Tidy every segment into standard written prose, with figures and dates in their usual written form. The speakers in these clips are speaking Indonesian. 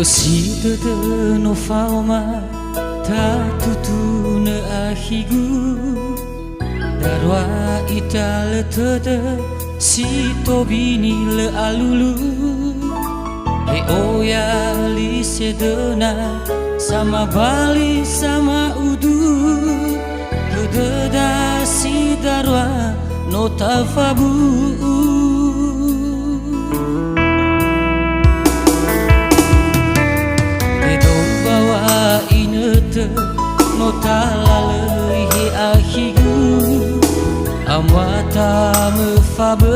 Sita no fauma ta tutu na ahigu darwa itale tada si tobini le alulu he oya li sedena sama bali sama udu kededa si darwa no tafabu no talalai he ahigu amwata me fabe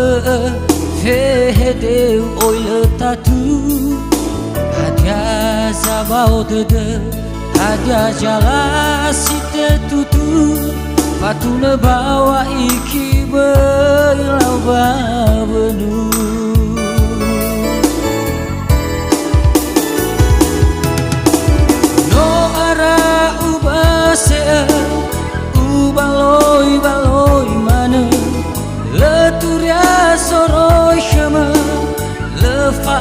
fe hedeu oile tatu hadia zabao de hadia jala site tutu patuna bawa iki belawa benu baloi baloi mana leturia soroi shama le fa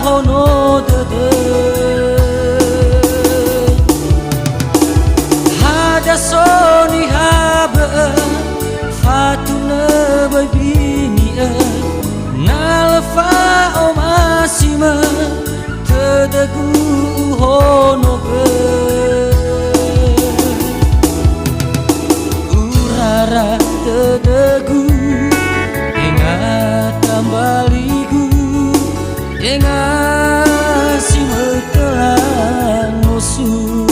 hono de hada soni habe fatuna babini na le fa omasima tedagu hono tedagu ingat kembaliku ingat si telah musuh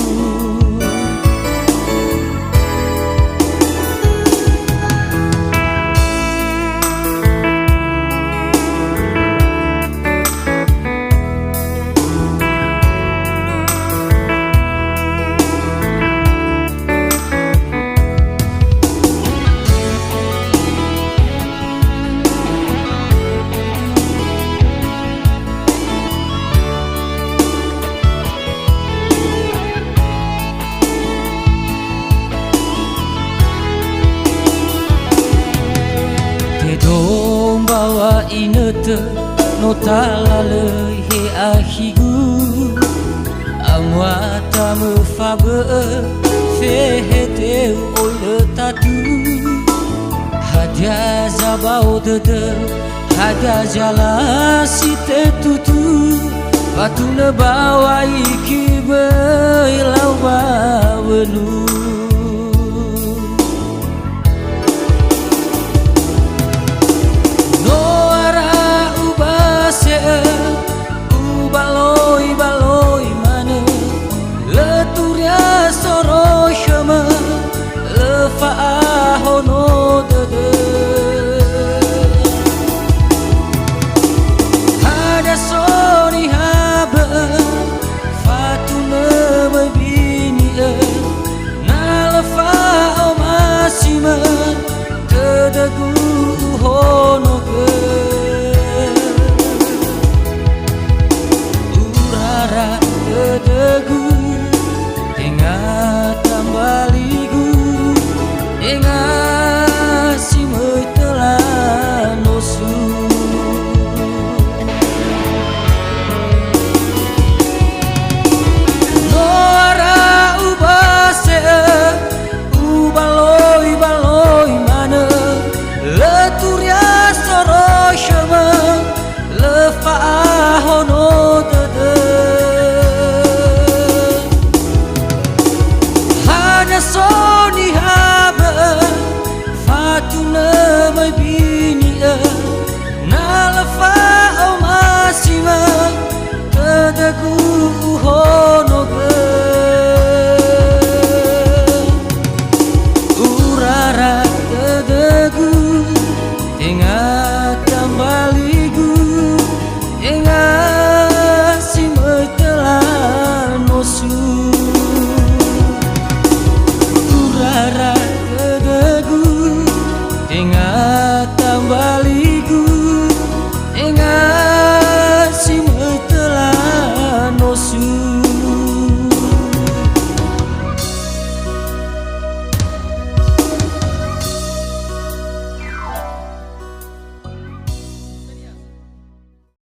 dong bawa inete no talalai he ahigu amwata me fabe fe hedeu oile tatu hadia zabao de hadia jala site tutu patuna bawa iki belawa benu